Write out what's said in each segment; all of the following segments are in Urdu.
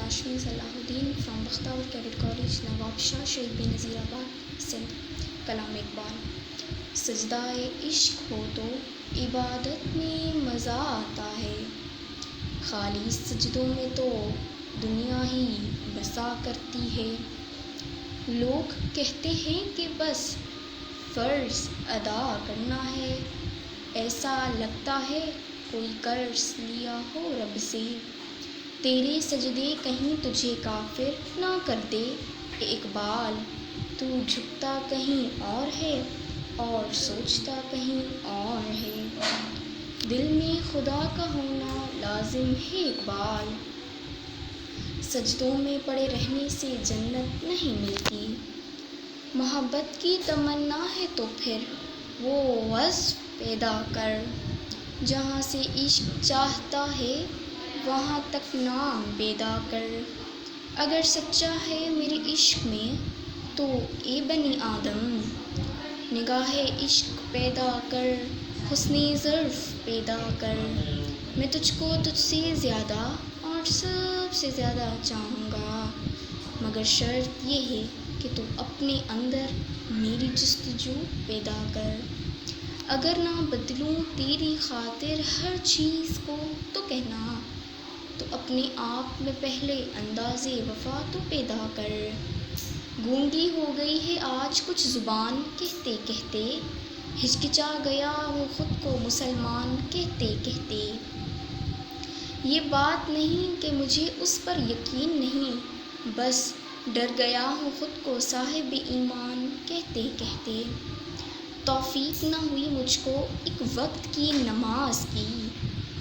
ہاشمی صلاح الدین فرام بختاور کیڈٹ کالج نواب شاہ شہید بے نظیر آباد سندھ. کلام اقبال. سجدہ عشق ہو تو عبادت میں مزہ آتا ہے، خالی سجدوں میں تو دنیا ہی بسا کرتی ہے. لوگ کہتے ہیں کہ بس فرض ادا کرنا ہے، ایسا لگتا ہے کوئی قرض لیا ہو رب سے. تیرے سجدے کہیں تجھے کافر نہ کر دے اے اقبال، تو جھکتا کہیں اور ہے اور سوچتا کہیں اور ہے. دل میں خدا کا ہونا لازم ہے اقبال، سجدوں میں پڑے رہنے سے جنت نہیں ملتی. محبت کی تمنا ہے تو پھر وہ وصف پیدا کر، جہاں سے عشق چاہتا ہے وہاں تک نام پیدا کر. اگر سچا ہے میرے عشق میں تو اے بنی آدم، نگاہ عشق پیدا کر، حسن ظرف پیدا کر. میں تجھ کو تجھ سے زیادہ اور سب سے زیادہ چاہوں گا، مگر شرط یہ ہے کہ تو اپنے اندر میری جستجو پیدا کر. اگر نہ بدلوں تیری خاطر ہر چیز کو تو کہنا، تو اپنے آپ میں پہلے انداز وفا تو پیدا کر. گونگی ہو گئی ہے آج کچھ زبان کہتے کہتے، ہچکچا گیا وہ خود کو مسلمان کہتے کہتے. یہ بات نہیں کہ مجھے اس پر یقین نہیں، بس ڈر گیا ہوں خود کو صاحب ایمان کہتے کہتے. توفیق نہ ہوئی مجھ کو ایک وقت کی نماز کی،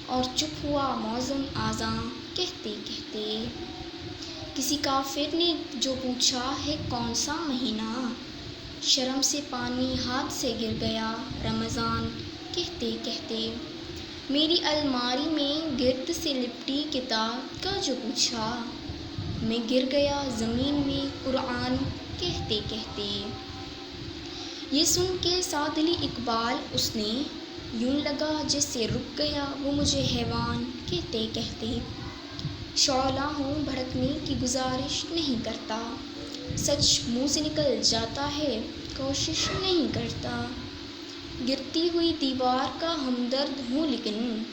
اور چپ ہوا موزوں اذاں کہتے کہتے. کسی کافر نے جو پوچھا ہے کون سا مہینہ، شرم سے پانی ہاتھ سے گر گیا رمضان کہتے کہتے. میری الماری میں گرد سے لپٹی کتاب کا جو پوچھا، میں گر گیا زمین میں قرآن کہتے کہتے. یہ سن کے سادلی اقبال اس نے یوں لگا جیسے رک گیا وہ مجھے حیوان کہتے کہتے. شعلہ ہوں بھڑکنے کی گزارش نہیں کرتا، سچ منہ سے نکل جاتا ہے کوشش نہیں کرتا. گرتی ہوئی دیوار کا ہمدرد ہوں لیکن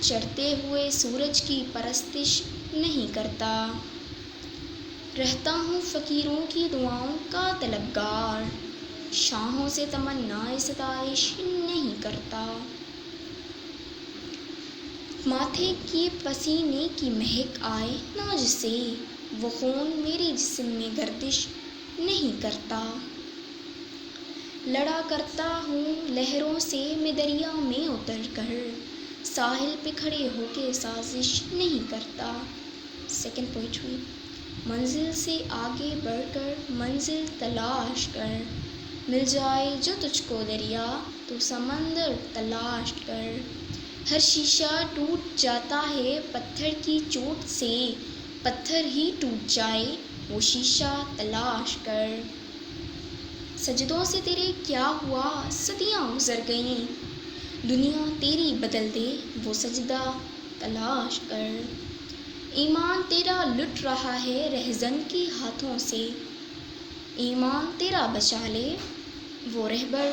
چڑھتے ہوئے سورج کی پرستش نہیں کرتا. رہتا ہوں فقیروں کی دعاؤں کا طلبگار، شاہوں سے تمنائے ستائش نہیں کرتا. ماتھے کی پسینے کی مہک آئے نہ جسے، وہ خون میرے جسم میں گردش نہیں کرتا. لڑا کرتا ہوں لہروں سے میں دریا میں اتر کر، ساحل پہ کھڑے ہو کے سازش نہیں کرتا. Second poetry. منزل سے آگے بڑھ کر منزل تلاش کر، مل جائے جو تجھ کو دریا تو سمندر تلاش کر. ہر شیشہ ٹوٹ جاتا ہے پتھر کی چوٹ سے، پتھر ہی ٹوٹ جائے وہ شیشہ تلاش کر. سجدوں سے تیرے کیا ہوا صدیاں گزر گئیں، دنیا تیری بدل دے وہ سجدہ تلاش کر. ایمان تیرا لٹ رہا ہے رہزن کے ہاتھوں سے، ایمان تیرا بچا لے وہ رہبر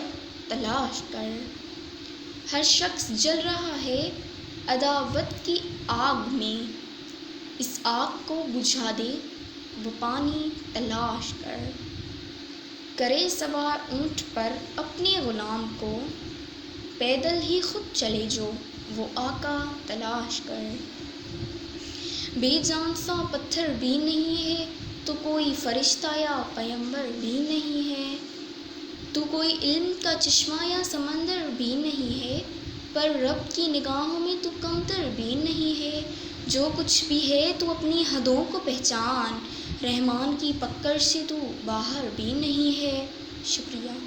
تلاش کر. ہر شخص جل رہا ہے عداوت کی آگ میں، اس آگ کو بجھا دے وہ پانی تلاش کر. کرے سوار اونٹ پر اپنے غلام کو، پیدل ہی خود چلے جو وہ آقا تلاش کر. بے جان سا پتھر بھی نہیں ہے تو کوئی فرشتہ یا پیغمبر بھی نہیں ہے، تو کوئی علم کا چشمہ یا سمندر بھی نہیں ہے، پر رب کی نگاہوں میں تو کمتر بھی نہیں ہے. جو کچھ بھی ہے تو اپنی حدوں کو پہچان، رحمان کی پکڑ سے تو باہر بھی نہیں ہے. شکریہ.